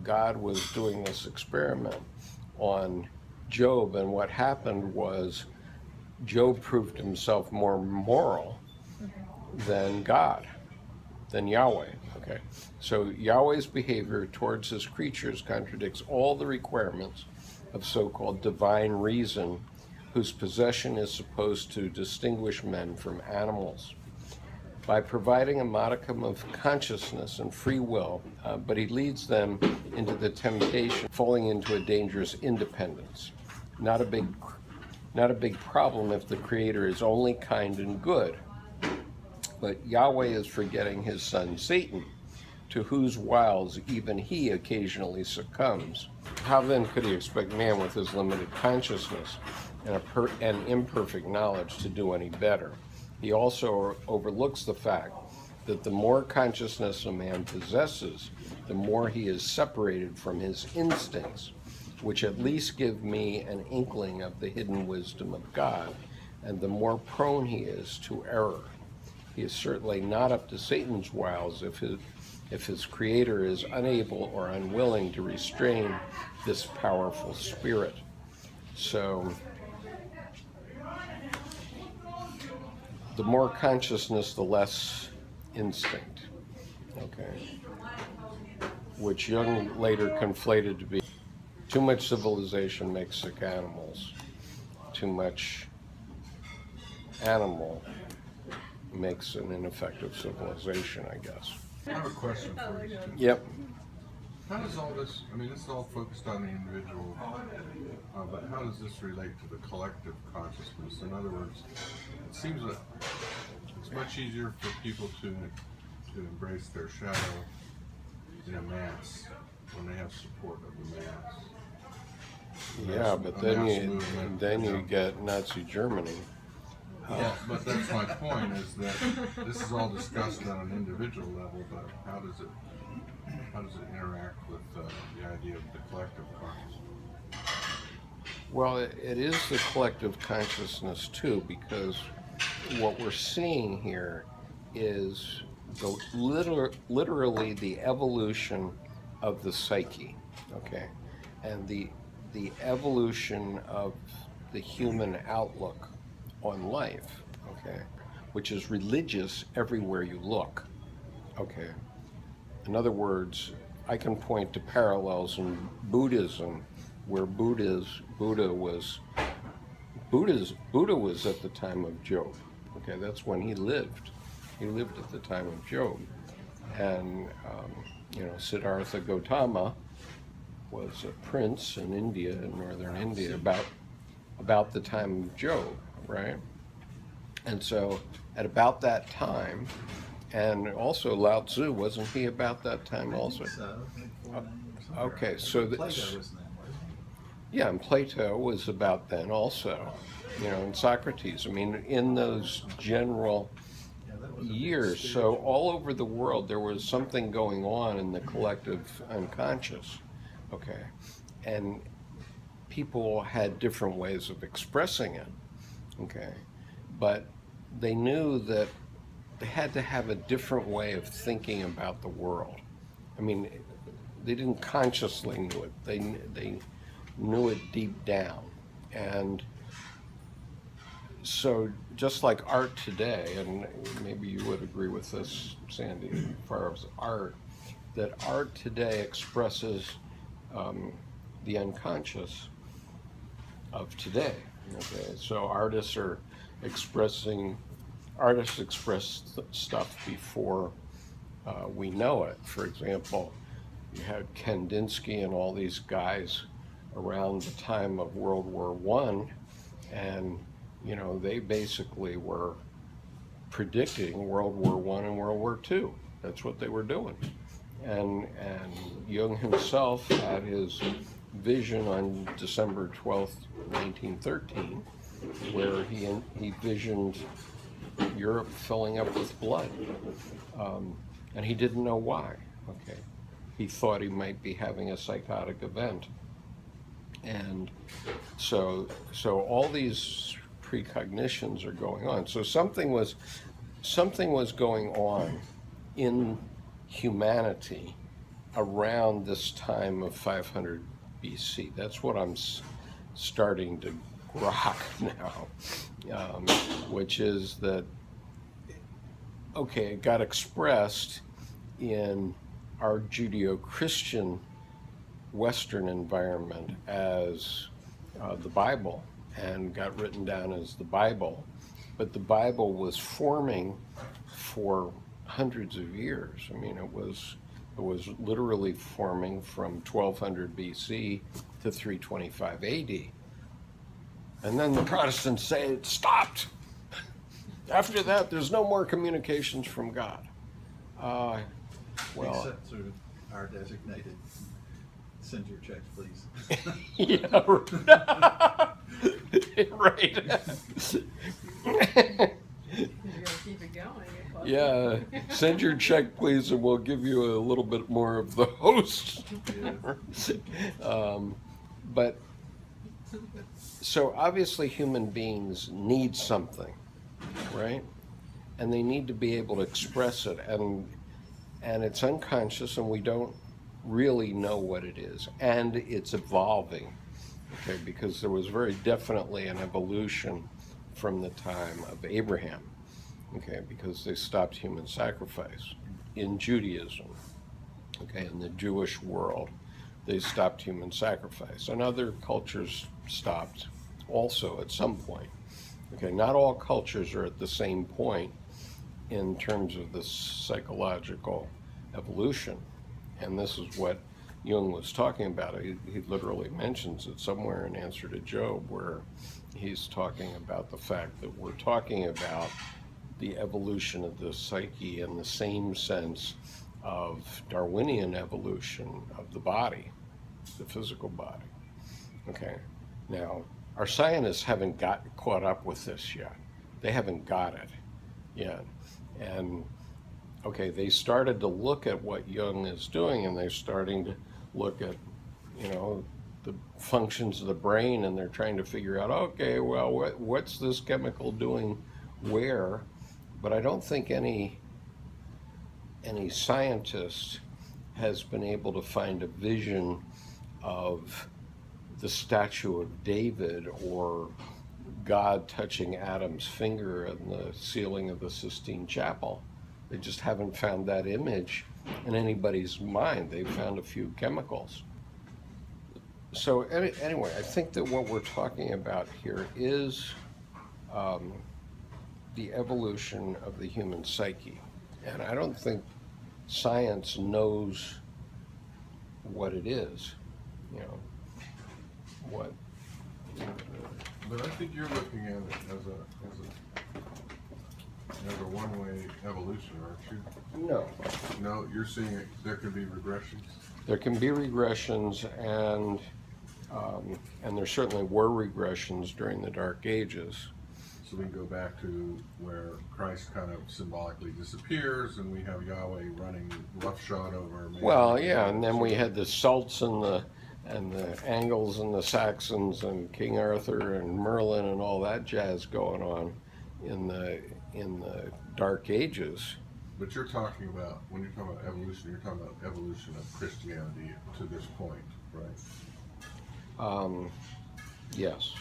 God was doing this experiment on Job, and what happened was Job proved himself more moral than God, than Yahweh. Okay, so Yahweh's behavior towards his creatures contradicts all the requirements of so-called divine reason, whose possession is supposed to distinguish men from animals. By providing a modicum of consciousness and free will, but he leads them into the temptation, falling into a dangerous independence. Not a big problem if the Creator is only kind and good. But Yahweh is forgetting his son Satan, to whose wiles even he occasionally succumbs. How then could he expect man with his limited consciousness and imperfect knowledge to do any better? He also overlooks the fact that the more consciousness a man possesses, the more he is separated from his instincts, which at least give me an inkling of the hidden wisdom of God, and the more prone he is to error. He is certainly not up to Satan's wiles if his creator is unable or unwilling to restrain this powerful spirit. So, the more consciousness, the less instinct, okay? Which Jung later conflated to be too much civilization makes sick animals, too much animal makes an ineffective civilization, I guess. I have a question for you. Yep. How does all this, I mean, this is all focused on the individual, but how does this relate to the collective consciousness? In other words, it seems that it's much easier for people to embrace their shadow in a mass when they have support of the mass. Yeah, but then you get Nazi Germany. Yeah, but that's my point, is that this is all discussed on an individual level, but how does it interact with the idea of the collective consciousness? Well, it is the collective consciousness too, because what we're seeing here is literally the evolution of the psyche, okay, and the evolution of the human outlook on life, okay, which is religious everywhere you look, okay. In other words, I can point to parallels in Buddhism, where Buddha was at the time of Job. Okay, that's when he lived. He lived at the time of Job, and Siddhartha Gautama was a prince in India, in northern India, about the time of Job, right? And so, at about that time. And also Lao Tzu, wasn't he about that time also? Okay, so yeah, and Plato was about then also, and Socrates. I mean, in those general years. So all over the world, there was something going on in the collective unconscious, okay? And people had different ways of expressing it, okay? But they knew that they had to have a different way of thinking about the world. I mean, they didn't consciously know it. They knew it deep down. And so just like art today, and maybe you would agree with this, Sandy, as far as art, that art today expresses the unconscious of today. Okay, so artists express stuff before we know it. For example, you had Kandinsky and all these guys around the time of World War I, and they basically were predicting World War I and World War II. That's what they were doing. And Jung himself had his vision on December 12th, 1913, where he visioned Europe filling up with blood, and he didn't know why. Okay, he thought he might be having a psychotic event, and so all these precognitions are going on. So something was going on in humanity around this time of 500 BC. That's what I'm starting to grok now, which is that, okay, it got expressed in our Judeo-Christian Western environment as the Bible, and got written down as the Bible. But the Bible was forming for hundreds of years. I mean, it was literally forming from 1200 BC to 325 AD. And then the Protestants say it stopped. After that, there's no more communications from God. Well, except through our designated. Send your checks, please. yeah, right. You're gonna keep it going. Yeah, send your check, please, and we'll give you a little bit more of the host. But so obviously human beings need something, right? And they need to be able to express it, and it's unconscious, and we don't really know what it is, and it's evolving, okay, because there was very definitely an evolution from the time of Abraham, okay, because they stopped human sacrifice in Judaism, okay, in the Jewish world, they stopped human sacrifice, and other cultures stopped also at some point, okay. Not all cultures are at the same point in terms of the psychological evolution. And this is what Jung was talking about. He literally mentions it somewhere in Answer to Job, where he's talking about the fact that we're talking about the evolution of the psyche in the same sense of Darwinian evolution of the body, the physical body. Okay. Now, our scientists haven't caught up with this yet. They haven't got it yet. And okay, they started to look at what Jung is doing, and they're starting to look at, you know, the functions of the brain, and they're trying to figure out, okay, well, what's this chemical doing where? But I don't think any scientist has been able to find a vision of the statue of David or God touching Adam's finger in the ceiling of the Sistine Chapel. They just haven't found that image in anybody's mind. They've found a few chemicals. So anyway, I think that what we're talking about here is the evolution of the human psyche. And I don't think science knows what it is, you know, what. But I think you're looking at it as a one-way evolution, aren't you? No. No, you're seeing it. There could be regressions. There can be regressions, and there certainly were regressions during the Dark Ages. So we can go back to where Christ kind of symbolically disappears, and we have Yahweh running roughshod over. Well, yeah, and then we had the Celts and the Angles and the Saxons and King Arthur and Merlin and all that jazz going on in the Dark Ages. But you're talking about, when you're talking about evolution, you're talking about evolution of Christianity to this point, right? Yes.